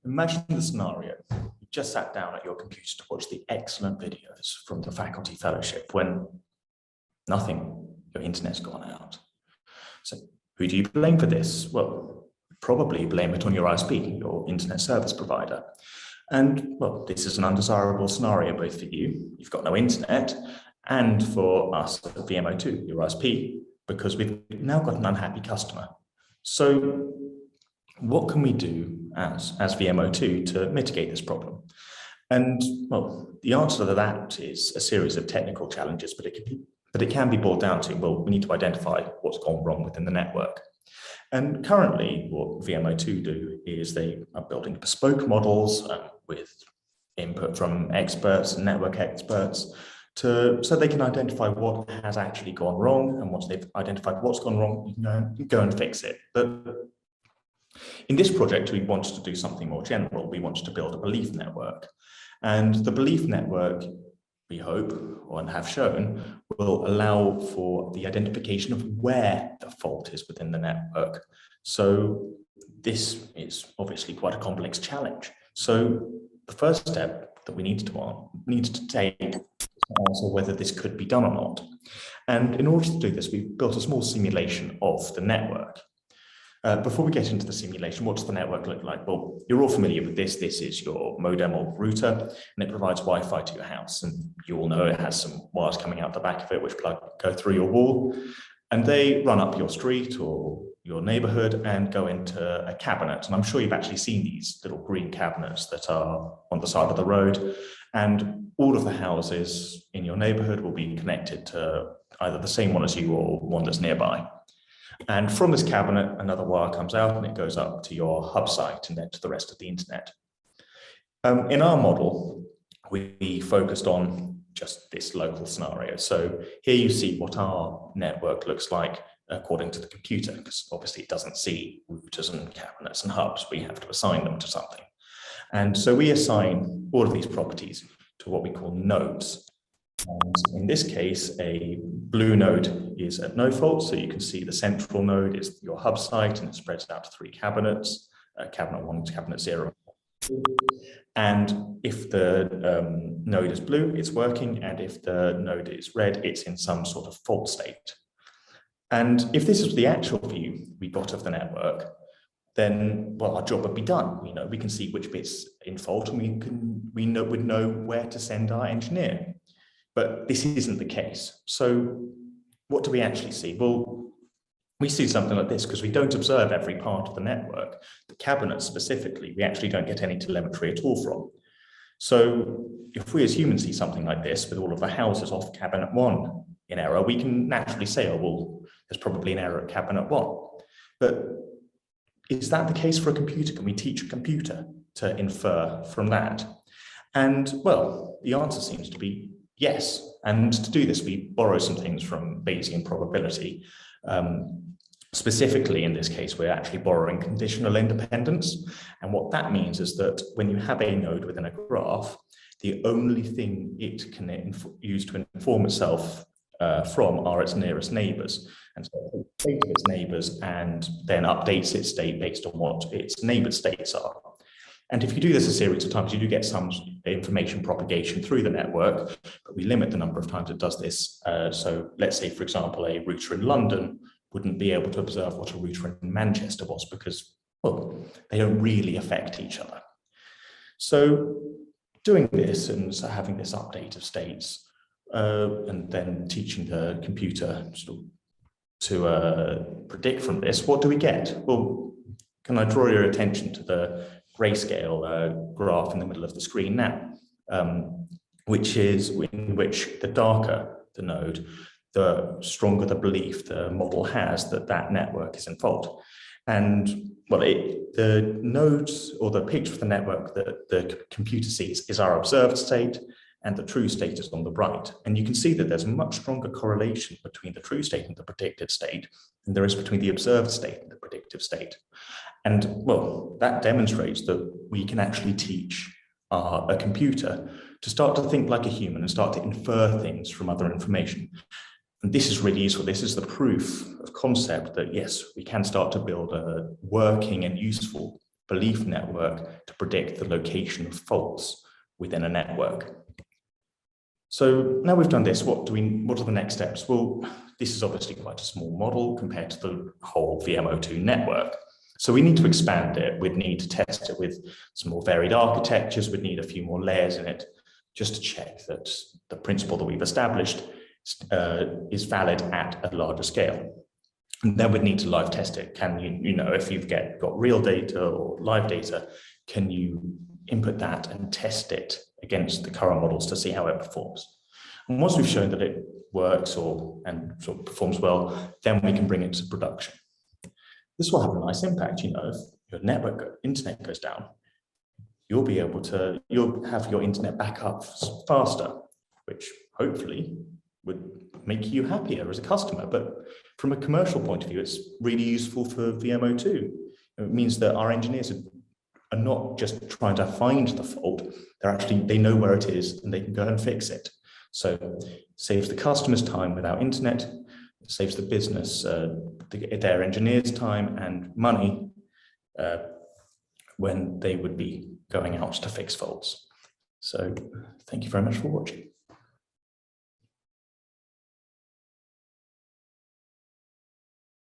Imagine the scenario. You just sat down at your computer to watch the excellent videos from the faculty fellowship when nothing, your internet's gone out. So who do you blame for this? Well, probably blame it on your ISP, your internet service provider. And well, this is an undesirable scenario both for you, you've got no internet, and for us at VMO2, your ISP, because we've now got an unhappy customer. So what can we do as VMO2 to mitigate this problem? And well, the answer to that is a series of technical challenges, but it can be boiled down to, well, we need to identify what's gone wrong within the network. And currently what VMO2 do is they are building bespoke models with input from experts and network experts so they can identify what has actually gone wrong, and once they've identified what's gone wrong, you can go and fix it. But in this project, we wanted to do something more general. We wanted to build a belief network. And the belief network, we hope, and have shown, will allow for the identification of where the fault is within the network. So this is obviously quite a complex challenge. So the first step that we needed to take is to answer whether this could be done or not. And in order to do this, we built a small simulation of the network. Before we get into the simulation, what does the network look like? Well, you're all familiar with this. This is your modem or router, and it provides Wi-Fi to your house. And you all know it has some wires coming out the back of it, which go through your wall. And they run up your street or your neighborhood and go into a cabinet. And I'm sure you've actually seen these little green cabinets that are on the side of the road. And all of the houses in your neighborhood will be connected to either the same one as you or one that's nearby. And from this cabinet, another wire comes out and it goes up to your hub site and then to the rest of the internet. In our model, we focused on just this local scenario. So here you see what our network looks like according to the computer, because obviously it doesn't see routers and cabinets and hubs. We have to assign them to something. And so we assign all of these properties to what we call nodes. And in this case, a blue node is at no fault. So you can see the central node is your hub site and it spreads out to 3 cabinets, cabinet 1 to cabinet 0. And if the node is blue, it's working. And if the node is red, it's in some sort of fault state. And if this is the actual view we got of the network, then, well, our job would be done. We can see which bit's in fault and we would know where to send our engineer. But this isn't the case. So what do we actually see? Well, we see something like this because we don't observe every part of the network. The cabinets specifically, we actually don't get any telemetry at all from. So if we as humans see something like this with all of the houses off cabinet 1 in error, we can naturally say, oh, well, there's probably an error at cabinet 1. But is that the case for a computer? Can we teach a computer to infer from that? And well, the answer seems to be yes. And to do this, we borrow some things from Bayesian probability. Specifically, in this case, we're actually borrowing conditional independence. And what that means is that when you have a node within a graph, the only thing it can use to inform itself from are its nearest neighbors. And so it takes the state of its neighbors and then updates its state based on what its neighbors' states are. And if you do this a series of times, you do get some information propagation through the network, but we limit the number of times it does this. So let's say, for example, a router in London wouldn't be able to observe what a router in Manchester was because, well, they don't really affect each other. So doing this and so having this update of states and then teaching the computer to predict from this, what do we get? Well, can I draw your attention to the grayscale graph in the middle of the screen now, which is in which the darker the node, the stronger the belief the model has that that network is in fault. And well, the nodes or the picture of the network that the computer sees is our observed state, and the true state is on the right. And you can see that there's a much stronger correlation between the true state and the predicted state than there is between the observed state and the predictive state. And well, that demonstrates that we can actually teach a computer to start to think like a human and start to infer things from other information. And this is really useful. This is the proof of concept that yes, we can start to build a working and useful belief network to predict the location of faults within a network. So now we've done this, what are the next steps? Well, this is obviously quite a small model compared to the whole VMO2 network. So we need to expand it. We'd need to test it with some more varied architectures. We'd need a few more layers in it just to check that the principle that we've established is valid at a larger scale. And then we'd need to live test it. Can you know, if you've got real data or live data, can you input that and test it against the current models to see how it performs? And once we've shown that it works and sort of performs well, then we can bring it to production. This will have a nice impact. You know, if your internet goes down, you'll have your internet back up faster, which hopefully would make you happier as a customer. But from a commercial point of view, it's really useful for VMO2. It means that our engineers are not just trying to find the fault, they know where it is and they can go and fix it. So it saves the customers time without internet, it saves the business, their engineers time and money when they would be going out to fix faults. So thank you very much for watching.